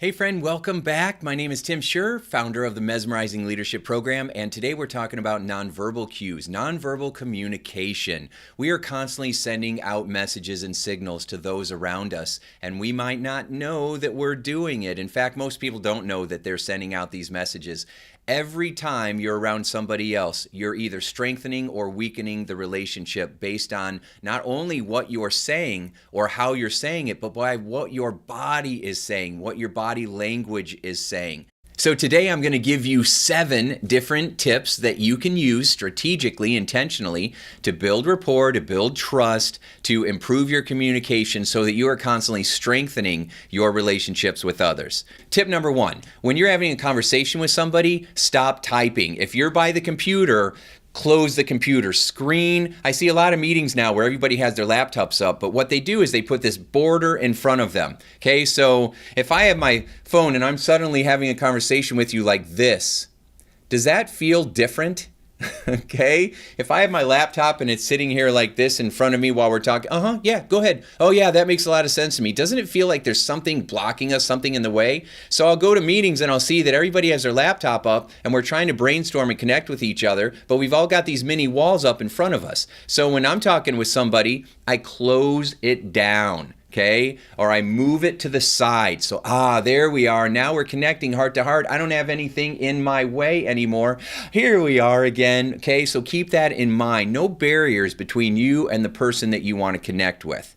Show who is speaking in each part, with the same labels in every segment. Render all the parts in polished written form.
Speaker 1: Hey friend, welcome back. My name is Tim Shurr, founder of the Mesmerizing Leadership Program, and today we're talking about nonverbal cues, nonverbal communication. We are constantly sending out messages and signals to those around us, and we might not know that we're doing it. In fact, most people don't know that they're sending out these messages. Every time you're around somebody else, you're either strengthening or weakening the relationship based on not only what you're saying or how you're saying it, but by what your body is saying, what your body language is saying. So today I'm going to give you 7 different tips that you can use strategically, intentionally, to build rapport, to build trust, to improve your communication so that you are constantly strengthening your relationships with others. Tip number 1, when you're having a conversation with somebody, stop typing. If you're by the computer, close the computer screen. I see a lot of meetings now where everybody has their laptops up, but what they do is they put this border in front of them. Okay, so if I have my phone and I'm suddenly having a conversation with you like this, does that feel different? Okay, if I have my laptop and it's sitting here like this in front of me while we're talking, yeah, go ahead. Oh yeah, that makes a lot of sense to me. Doesn't it feel like there's something blocking us, something in the way? So I'll go to meetings and I'll see that everybody has their laptop up and we're trying to brainstorm and connect with each other, but we've all got these mini walls up in front of us. So when I'm talking with somebody, I close it down. Okay, or I move it to the side. So, there we are. Now we're connecting heart to heart. I don't have anything in my way anymore. Here we are again. Okay, so keep that in mind. No barriers between you and the person that you want to connect with.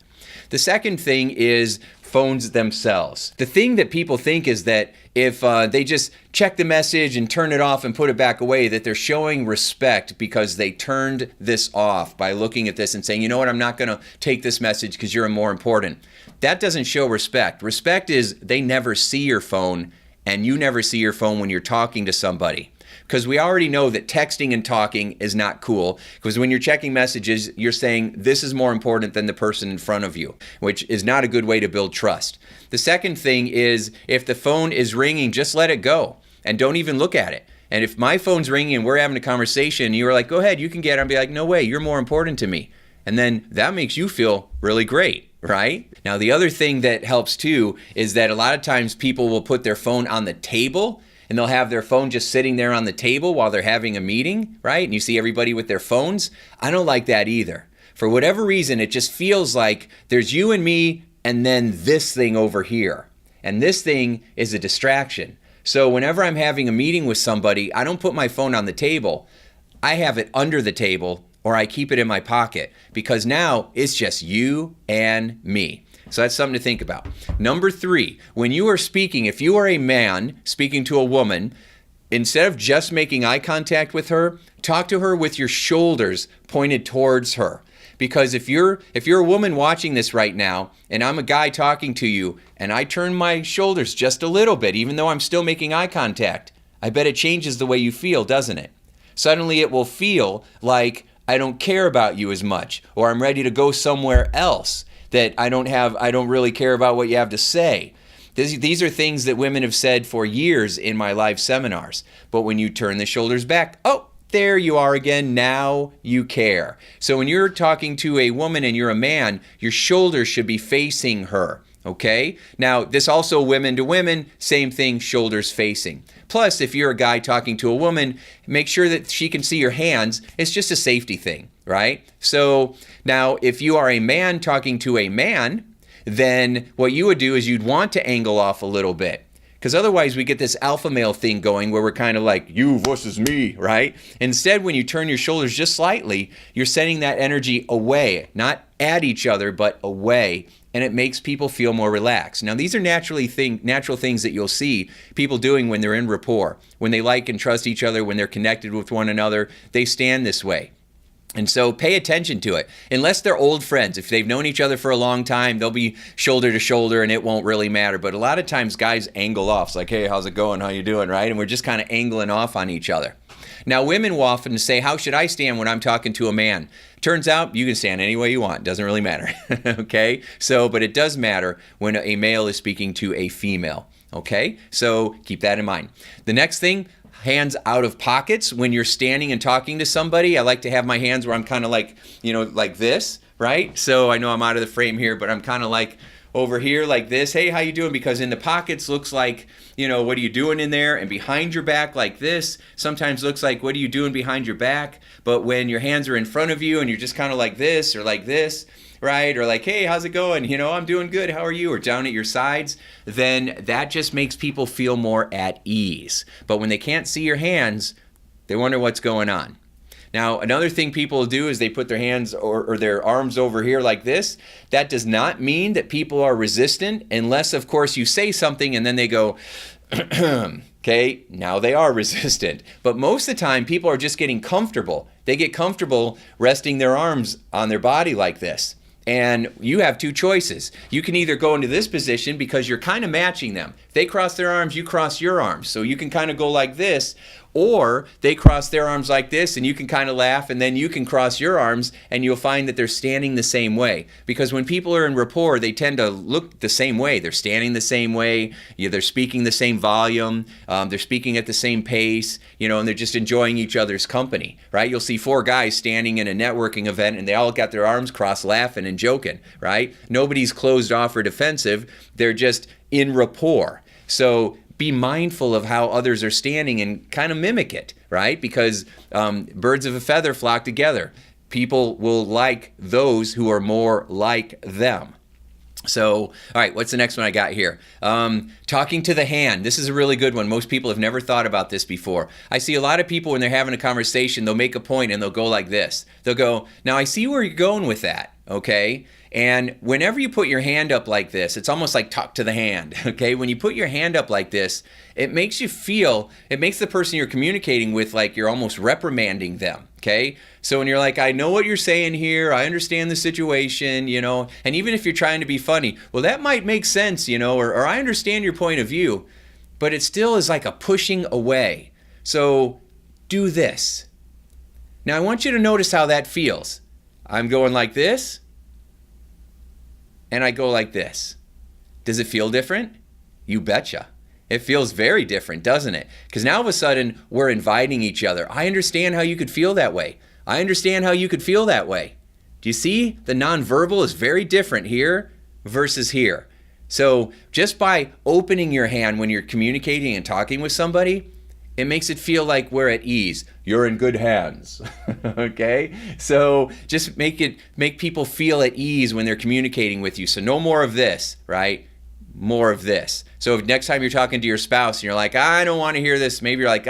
Speaker 1: The second thing is phones themselves. The thing that people think is that if they just check the message and turn it off and put it back away, that they're showing respect because they turned this off by looking at this and saying, you know what, I'm not going to take this message because you're more important. That doesn't show respect. Respect is they never see your phone and you never see your phone when you're talking to somebody. Because we already know that texting and talking is not cool, because when you're checking messages, you're saying this is more important than the person in front of you, which is not a good way to build trust. The second thing is if the phone is ringing, just let it go and don't even look at it. And if my phone's ringing and we're having a conversation and you're like, go ahead, you can get it, I'll be like, no way, you're more important to me. And then that makes you feel really great, right? Now, the other thing that helps too is that a lot of times people will put their phone on the table and they'll have their phone just sitting there on the table while they're having a meeting, right? And you see everybody with their phones. I don't like that either. For whatever reason, it just feels like there's you and me and then this thing over here. And this thing is a distraction. So whenever I'm having a meeting with somebody, I don't put my phone on the table. I have it under the table or I keep it in my pocket because now it's just you and me. So that's something to think about. Number 3, when you are speaking, if you are a man speaking to a woman, instead of just making eye contact with her, talk to her with your shoulders pointed towards her. Because if you're a woman watching this right now, and I'm a guy talking to you, and I turn my shoulders just a little bit, even though I'm still making eye contact, I bet it changes the way you feel, doesn't it? Suddenly it will feel like I don't care about you as much, or I'm ready to go somewhere else. That I don't really care about what you have to say. These are things that women have said for years in my live seminars. But when you turn the shoulders back, there you are again, now you care. So when you're talking to a woman and you're a man, your shoulders should be facing her. Okay? Now, this also women to women, same thing, shoulders facing. Plus, if you're a guy talking to a woman, make sure that she can see your hands. It's just a safety thing, right? So now, if you are a man talking to a man, then what you would do is you'd want to angle off a little bit. Because otherwise we get this alpha male thing going where we're kind of like, you versus me, right? Instead, when you turn your shoulders just slightly, you're sending that energy away, not at each other, but away. And it makes people feel more relaxed. Now, these are natural things that you'll see people doing when they're in rapport. When they like and trust each other, when they're connected with one another, they stand this way. And so pay attention to it. Unless they're old friends, if they've known each other for a long time, they'll be shoulder to shoulder and it won't really matter. But a lot of times guys angle off. It's like, hey, how's it going? How you doing, right? And we're just kind of angling off on each other. Now, women will often say, how should I stand when I'm talking to a man? Turns out you can stand any way you want. Doesn't really matter. Okay? So, but it does matter when a male is speaking to a female. Okay? So keep that in mind. The next thing, hands out of pockets. When you're standing and talking to somebody, I like to have my hands where I'm kind of like, like this, right? So I know I'm out of the frame here, but I'm kind of like over here like this. Hey, how you doing? Because in the pockets looks like, what are you doing in there? And behind your back like this sometimes looks like, what are you doing behind your back? But when your hands are in front of you and you're just kind of like this or like this, right? Or like, hey, how's it going? I'm doing good. How are you? Or down at your sides, then that just makes people feel more at ease. But when they can't see your hands, they wonder what's going on. Now, another thing people do is they put their hands or their arms over here like this. That does not mean that people are resistant unless, of course, you say something and then they go, okay, now they are resistant. But most of the time, people are just getting comfortable. They get comfortable resting their arms on their body like this. And you have two choices. You can either go into this position because you're kind of matching them. If they cross their arms, you cross your arms. So you can kind of go like this, or they cross their arms like this and you can kind of laugh, and then you can cross your arms and you'll find that they're standing the same way. Because when people are in rapport, they tend to look the same way. They're standing the same way, they're speaking the same volume, they're speaking at the same pace, and they're just enjoying each other's company, right? You'll see four guys standing in a networking event and they all got their arms crossed laughing and joking, right? Nobody's closed off or defensive. They're just in rapport. So be mindful of how others are standing and kind of mimic it, right? Because birds of a feather flock together. People will like those who are more like them. So, all right, what's the next one I got here? Talking to the hand. This is a really good one. Most people have never thought about this before. I see a lot of people when they're having a conversation, they'll make a point and they'll go like this. They'll go, now I see where you're going with that, okay? And whenever you put your hand up like this, it's almost like talk to the hand, okay? When you put your hand up like this, it makes the person you're communicating with like you're almost reprimanding them, okay? So when you're like, I know what you're saying here, I understand the situation, and even if you're trying to be funny, well, that might make sense, or I understand your point of view, but it still is like a pushing away. So do this. Now I want you to notice how that feels. I'm going like this, and I go like this. Does it feel different? You betcha. It feels very different, doesn't it? Because now all of a sudden, we're inviting each other. I understand how you could feel that way. I understand how you could feel that way. Do you see? The nonverbal is very different here versus here. So just by opening your hand when you're communicating and talking with somebody, it makes it feel like we're at ease. You're in good hands, okay? So just make people feel at ease when they're communicating with you. So no more of this, right? More of this. So if next time you're talking to your spouse and you're like, I don't want to hear this. Maybe you're like,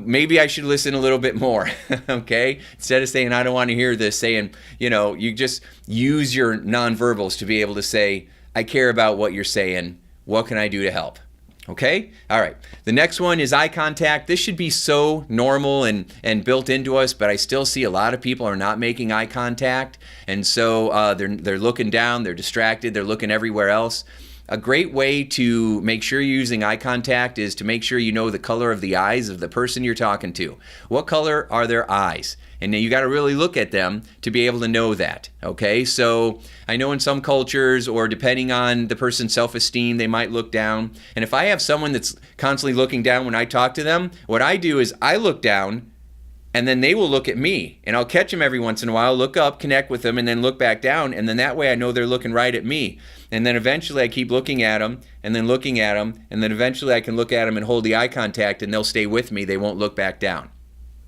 Speaker 1: maybe I should listen a little bit more, okay? Instead of saying, I don't want to hear this, saying, you just use your nonverbals to be able to say, I care about what you're saying. What can I do to help? Okay? All right. The next one is eye contact. This should be so normal and built into us, but I still see a lot of people are not making eye contact. And so they're looking down, they're distracted, they're looking everywhere else. A great way to make sure you're using eye contact is to make sure you know the color of the eyes of the person you're talking to. What color are their eyes? And you got to really look at them to be able to know that, okay? So I know in some cultures, or depending on the person's self-esteem, they might look down. And if I have someone that's constantly looking down when I talk to them, what I do is I look down, and then they will look at me. And I'll catch them every once in a while, look up, connect with them, and then look back down. And then that way I know they're looking right at me. And then eventually I keep looking at them, and then looking at them, and then eventually I can look at them and hold the eye contact, and they'll stay with me. They won't look back down.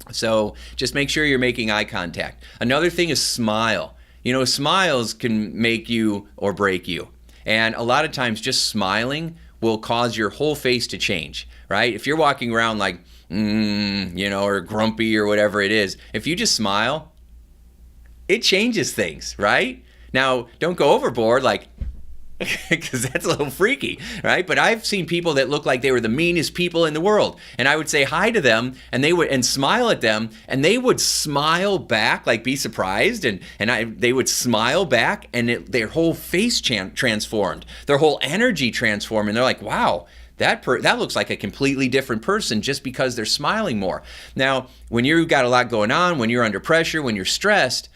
Speaker 1: So just make sure you're making eye contact. Another thing is smile. Smiles can make you or break you. And a lot of times just smiling will cause your whole face to change, right? If you're walking around like, or grumpy or whatever it is, if you just smile, it changes things, right? Now, don't go overboard like, because that's a little freaky, right? But I've seen people that look like they were the meanest people in the world, and I would say hi to them, and they would smile at them, and they would smile back, like be surprised, and they would smile back, and their whole face transformed, their whole energy transformed, and they're like, wow. That looks like a completely different person just because they're smiling more. Now, when you've got a lot going on, when you're under pressure, when you're stressed,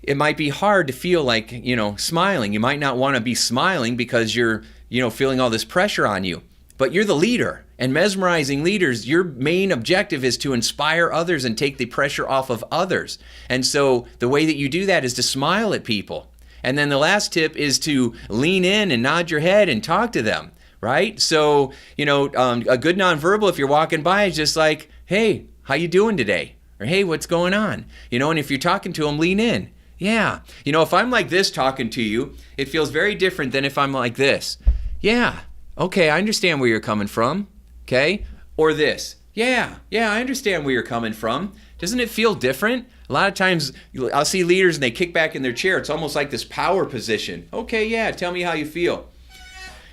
Speaker 1: it might be hard to feel like, smiling. You might not want to be smiling because you're, feeling all this pressure on you. But you're the leader. And mesmerizing leaders, your main objective is to inspire others and take the pressure off of others. And so the way that you do that is to smile at people. And then the last tip is to lean in and nod your head and talk to them, right? So, a good nonverbal, if you're walking by, is just like, hey, how you doing today? Or hey, what's going on? And if you're talking to them, lean in. Yeah. If I'm like this talking to you, it feels very different than if I'm like this. Yeah. Okay, I understand where you're coming from. Okay? Or this. Yeah, I understand where you're coming from. Doesn't it feel different? A lot of times I'll see leaders and they kick back in their chair. It's almost like this power position. Okay, yeah, tell me how you feel.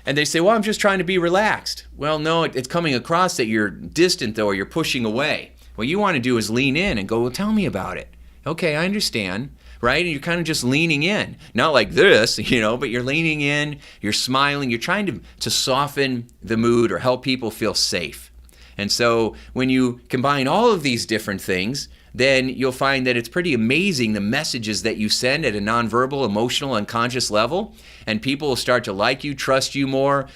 Speaker 1: And they say, well, I'm just trying to be relaxed. Well, no, it's coming across that you're distant though, or you're pushing away. What you want to do is lean in and go, well, tell me about it. Okay, I understand, right? And you're kind of just leaning in. Not like this, but you're leaning in, you're smiling, you're trying to soften the mood or help people feel safe. And so when you combine all of these different things, then you'll find that it's pretty amazing the messages that you send at a nonverbal, emotional, unconscious level. And people will start to like you, trust you more,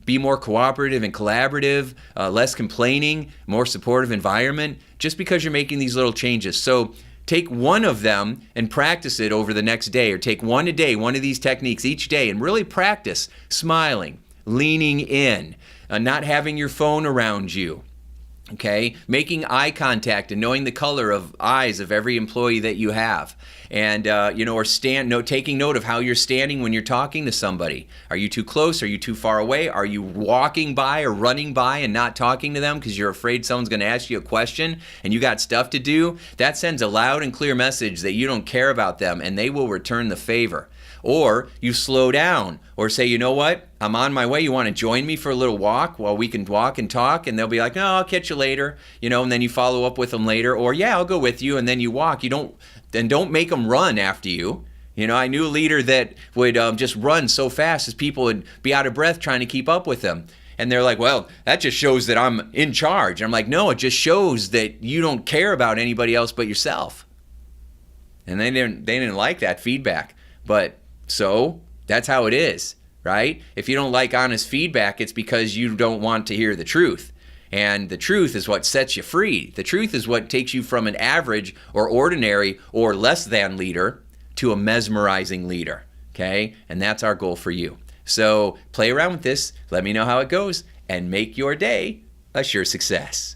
Speaker 1: be more cooperative and collaborative, less complaining, more supportive environment, just because you're making these little changes. So take one of them and practice it over the next day, or take one a day, one of these techniques each day, and really practice smiling, leaning in, not having your phone around you. Okay, making eye contact and knowing the color of eyes of every employee that you have, and taking note of how you're standing when you're talking to somebody. Are you too close? Are you too far away? Are you walking by or running by and not talking to them because you're afraid someone's going to ask you a question and you got stuff to do? That sends a loud and clear message that you don't care about them, and they will return the favor. Or you slow down or say, you know what, I'm on my way. You want to join me for a little walk while we can walk and talk? And they'll be like, no, I'll catch you later, and then you follow up with them later. Or yeah, I'll go with you, and then you walk. Don't make them run after you. I knew a leader that would just run so fast as people would be out of breath trying to keep up with them. And they're like, well, that just shows that I'm in charge. And I'm like, no, it just shows that you don't care about anybody else but yourself. And they didn't like that feedback. But so that's how it is, right? If you don't like honest feedback, it's because you don't want to hear the truth. And the truth is what sets you free. The truth is what takes you from an average or ordinary or less than leader to a mesmerizing leader, okay? And that's our goal for you. So play around with this, let me know how it goes, and make your day a sure success.